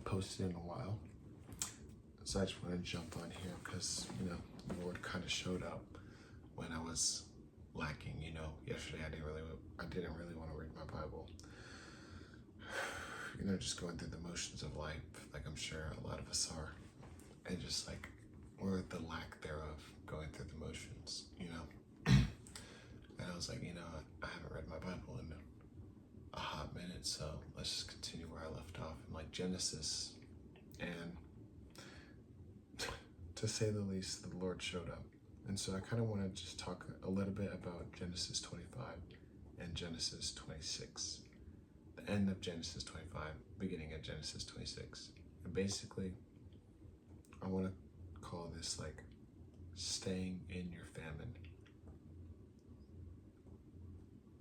posted in a while. So I just want to jump on here because, the Lord kind of showed up when I was lacking. Yesterday I didn't really want to read my Bible. Just going through the motions of life, like I'm sure a lot of us are. And just like, or the lack thereof, going through the motions, And I was like, I haven't read my Bible in a hot minute, so let's just continue where I left off in like Genesis. And to say the least, the Lord showed up. And so I kind of want to just talk a little bit about Genesis 25 and Genesis 26. The end of Genesis 25, beginning of Genesis 26. And basically, I want to call this like staying in your famine.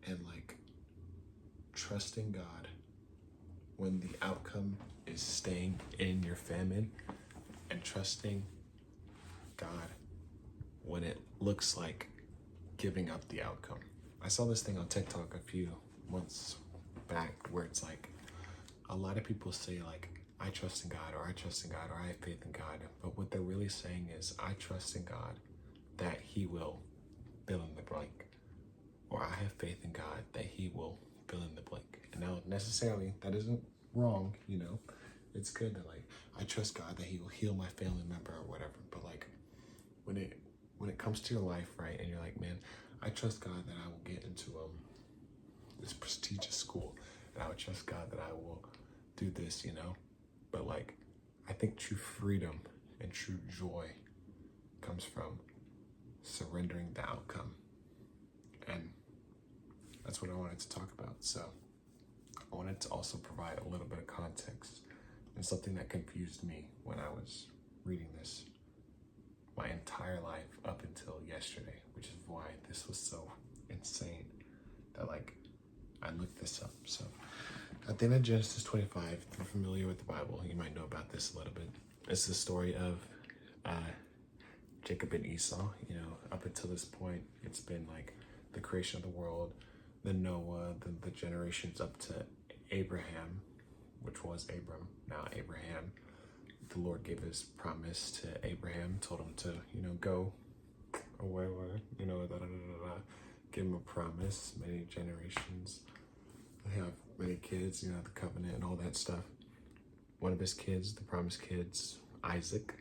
And like trusting God when the outcome is staying in your famine, and trusting God when it looks like giving up the outcome. I saw this thing on TikTok a few months back where it's like a lot of people say like, I trust in God, or I trust in God, or I have faith in God. But what they're really saying is, I trust in God that He will fill in the blank. Or I have faith in God that He will fill in the blank. And now necessarily that isn't wrong, It's good that like I trust God that He will heal my family member or whatever. But like when it comes to your life, right, and you're like, man, I trust God that I will get into this prestigious school, and I would trust God that I will do this, But like I think true freedom and true joy comes from surrendering the outcome. And that's what I wanted to talk about. So I wanted to also provide a little bit of context and something that confused me when I was reading this my entire life up until yesterday, which is why this was so insane that like I looked this up. So at the end of Genesis 25, if you're familiar with the Bible, you might know about this a little bit. It's the story of Jacob and Esau. Up until this point, it's been like the creation of the world, then Noah, then the generations up to Abraham, which was Abram, now Abraham. The Lord gave His promise to Abraham, told him to, go away, give him a promise, many generations, have many kids, the covenant and all that stuff. One of his kids, the promised kids, Isaac,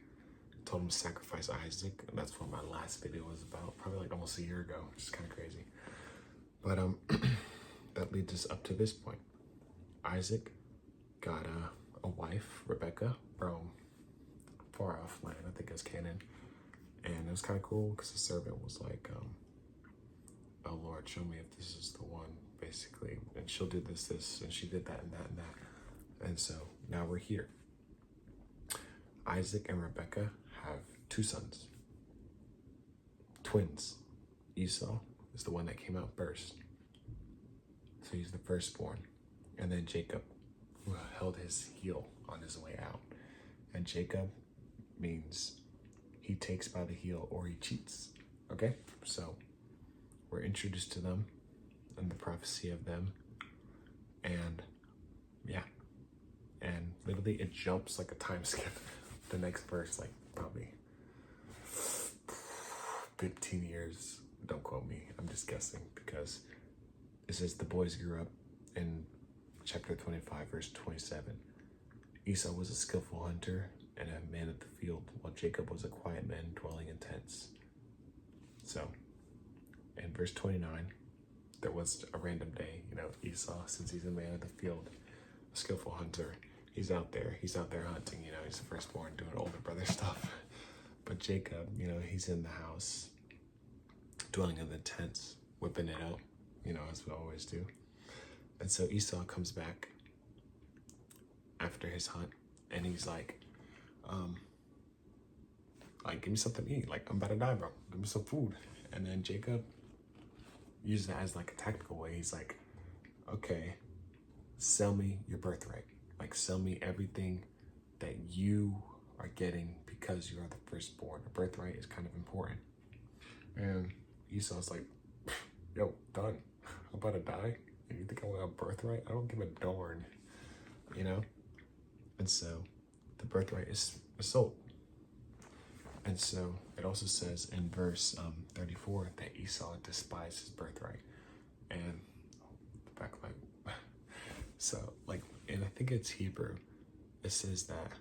told him to sacrifice Isaac, and that's what my last video was about, probably like almost a year ago, which is kind of crazy. But that leads us up to this point. Isaac got a wife, Rebecca, from far off land, I think it was Canaan. And it was kind of cool because the servant was like, oh Lord, show me if this is the one, basically. And she'll do this, and she did that and that and that. And so now we're here. Isaac and Rebecca have 2 sons, twins. Esau is the one that came out first. So he's the firstborn. And then Jacob, who held his heel on his way out. And Jacob means he takes by the heel or he cheats. Okay? So we're introduced to them and the prophecy of them. And yeah. And literally it jumps like a time skip. The next verse, like probably 15 years. Don't quote me. I'm just guessing because it says the boys grew up in chapter 25, verse 27. Esau was a skillful hunter and a man of the field, while Jacob was a quiet man dwelling in tents. So, in verse 29, there was a random day. Esau, since he's a man of the field, a skillful hunter, he's out there hunting. He's the firstborn doing older brother stuff. But Jacob, he's in the house, dwelling in the tents, whipping it out, as we always do. And so Esau comes back after his hunt, and he's like, give me something to eat. Like, I'm about to die, bro. Give me some food. And then Jacob uses that as like a tactical way. He's like, okay, sell me your birthright. Like, sell me everything that you are getting because you are the firstborn. A birthright is kind of important. And Esau's like, yo, done. I'm about to die. And you think I want a birthright? I don't give a darn, And so the birthright is sold. And so it also says in verse 34 that Esau despised his birthright. And back like, so like, and I think it's Hebrew, it says that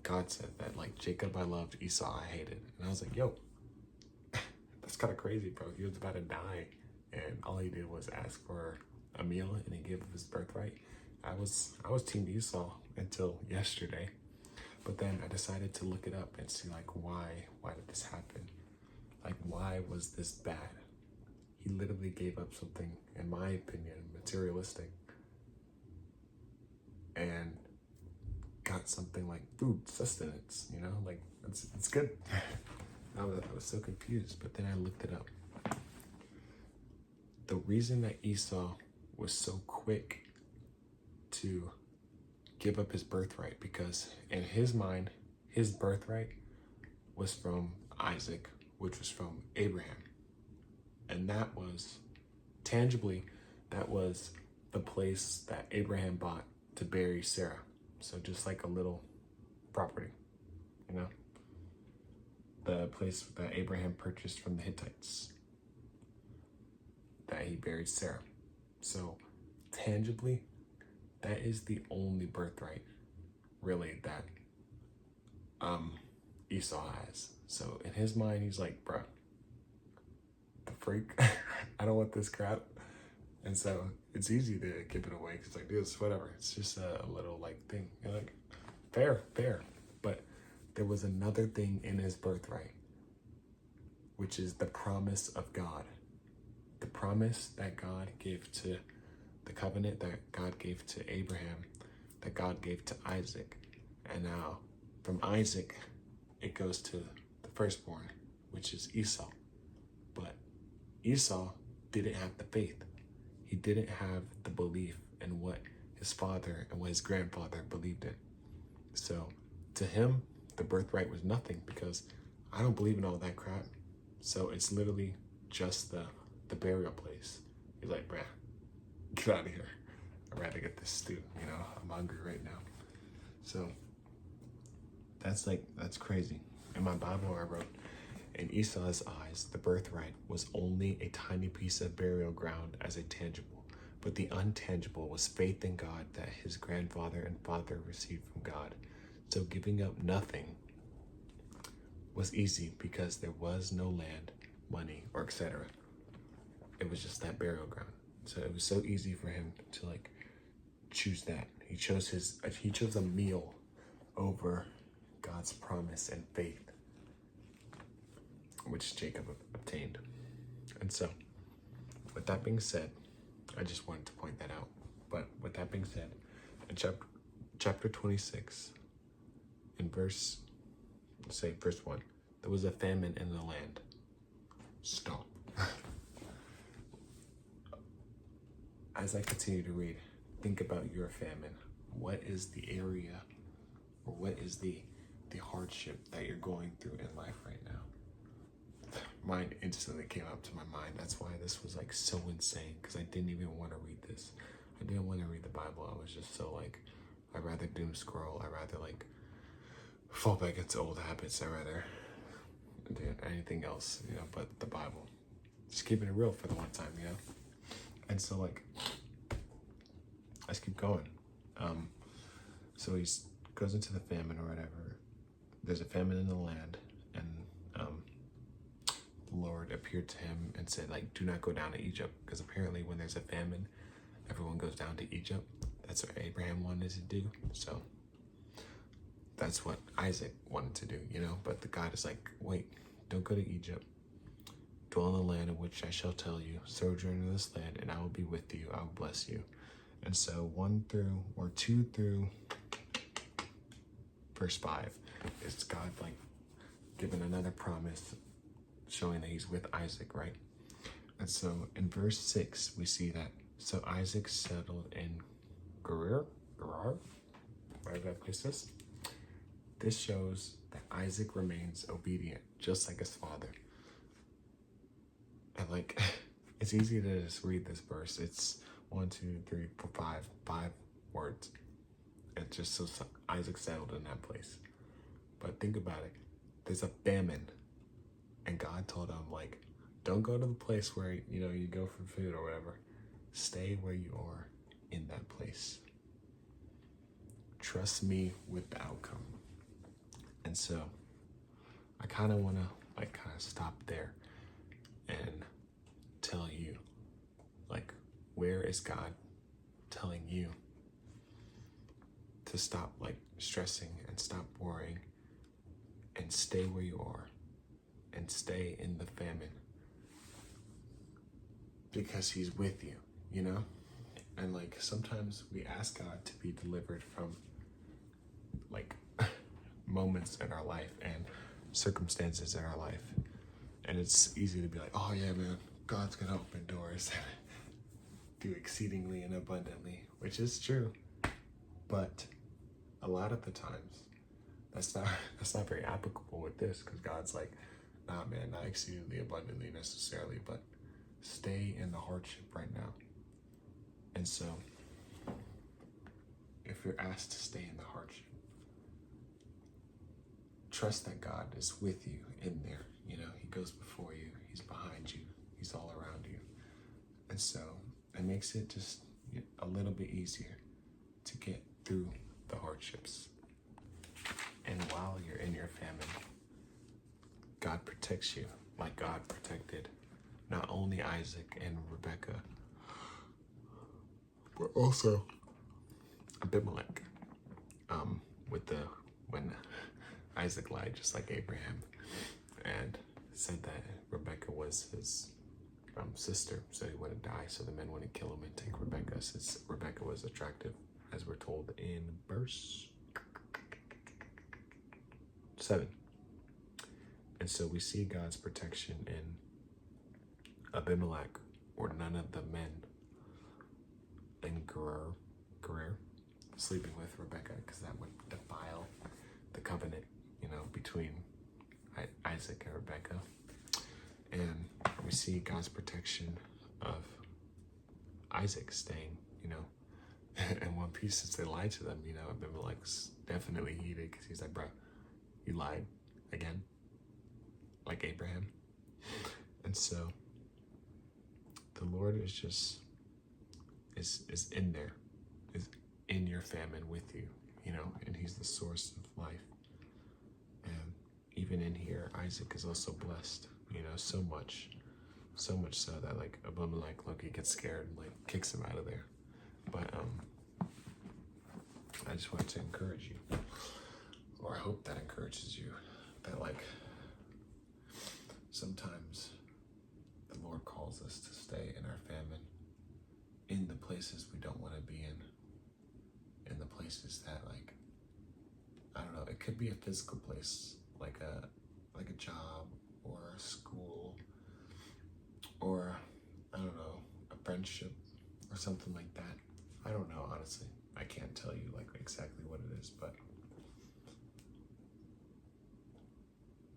God said that like Jacob I loved, Esau I hated. And I was like, yo, that's kind of crazy, bro. He was about to die, and all he did was ask for a meal, and he gave up his birthright. I was team Esau until yesterday, but then I decided to look it up and see like why did this happen? Like, why was this bad? He literally gave up something, in my opinion, materialistic, and got something like food, sustenance, you know, like it's good. I was so confused, but then I looked it up. The reason that Esau was so quick to give up his birthright, because in his mind, his birthright was from Isaac, which was from Abraham. And that was, tangibly, that was the place that Abraham bought to bury Sarah. So just like a little property, you know? The place that Abraham purchased from the Hittites, that he buried Sarah. So tangibly, that is the only birthright really that Esau has. So in his mind, he's like, bro, the freak, I don't want this crap. And so it's easy to give it away because like, dude, it's whatever. It's just a little like thing. You're like, fair. But there was another thing in his birthright, which is the promise of God. The promise that God gave to, the covenant that God gave to Abraham, that God gave to Isaac. And now from Isaac, it goes to the firstborn, which is Esau. But Esau didn't have the faith. He didn't have the belief in what his father and what his grandfather believed in. So to him, the birthright was nothing because I don't believe in all that crap. So it's literally just the burial place. He's like, bruh, get out of here. I'd rather get this stew, you know, I'm hungry right now. So that's crazy. In my Bible, I wrote, in Esau's eyes, the birthright was only a tiny piece of burial ground as a tangible, but the untangible was faith in God that his grandfather and father received from God. So giving up nothing was easy because there was no land, money, or etc. It was just that burial ground. So it was so easy for him to like choose that. He chose a meal over God's promise and faith, which Jacob obtained. And so, with that being said, I just wanted to point that out. But with that being said, in chapter 26, in verse 1, there was a famine in the land. Stop. As I continue to read, think about your famine. What is the area, or what is the hardship that you're going through in life right now? Mine instantly came up to my mind. That's why this was like so insane, because I didn't even want to read this. I didn't want to read the Bible. I was just so like, I'd rather doom scroll. I'd rather like fall back into old habits. I'd rather do anything else, you know, but the Bible. Just keeping it real for the one time, you know? And so like, let's keep going. So he goes into the famine or whatever. There's a famine in the land, and the Lord appeared to him and said, like, do not go down to Egypt, because apparently when there's a famine, everyone goes down to Egypt. That's what Abraham wanted to do. So that's what Isaac wanted to do, you know? But the God is like, wait, don't go to Egypt. Dwell in the land of which I shall tell you. Sojourn in this land, and I will be with you. I will bless you. And so 2 through verse 5 is God like giving another promise, showing that he's with Isaac, right? And so in verse 6, we see that, so Isaac settled in Gerar, wherever that place is. This shows that Isaac remains obedient, just like his father. And like, it's easy to just read this verse. It's 1, 2, 3, 4, 5 words. And just so Isaac settled in that place. But think about it. There's a famine. And God told him, like, don't go to the place where, you go for food or whatever. Stay where you are in that place. Trust me with the outcome. And so I kind of want to stop there and tell you, like, where is God telling you to stop, like, stressing and stop worrying and stay where you are and stay in the famine, because he's with you, And like sometimes we ask God to be delivered from like moments in our life and circumstances in our life. And it's easy to be like, oh yeah, man, God's gonna open doors and do exceedingly and abundantly, which is true. But a lot of the times that's not very applicable with this, because God's like, nah, man, not exceedingly abundantly necessarily, but stay in the hardship right now. And so if you're asked to stay in the hardship, trust that God is with you in there. He goes before you, he's behind you, he's all around you. And so it makes it just a little bit easier to get through the hardships. And while you're in your famine, God protects you like God protected not only Isaac and Rebekah, but also Abimelech. When Isaac lied, just like Abraham, and said that Rebekah was his sister, so he wouldn't die, so the men wouldn't kill him and take Rebekah, since Rebekah was attractive, as we're told in verse 7. And so we see God's protection in Abimelech, or none of the men in Gerar sleeping with Rebekah, because that would defile the covenant, between Isaac and Rebekah. And we see God's protection of Isaac staying, in one piece, since they lied to them. Abimelech's definitely heated, because he's like, bro, you lied again, like Abraham. And so the Lord is just is in there, is in your famine with you, and he's the source of life. And even in here, Isaac is also blessed, so much so that like Abimelech, Loki gets scared and like kicks him out of there. But I just want to encourage you, or I hope that encourages you, that like sometimes the Lord calls us to stay in our famine, in the places we don't want to be in the places that, like, I don't know, it could be a physical place, like a job or a school, or I don't know, a friendship or something like that. I don't know, honestly. I can't tell you like exactly what it is, but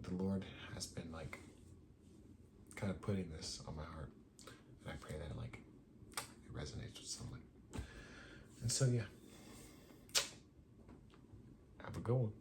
the Lord has been like kind of putting this on my heart, and I pray that like it resonates with someone. And so yeah, have a good one.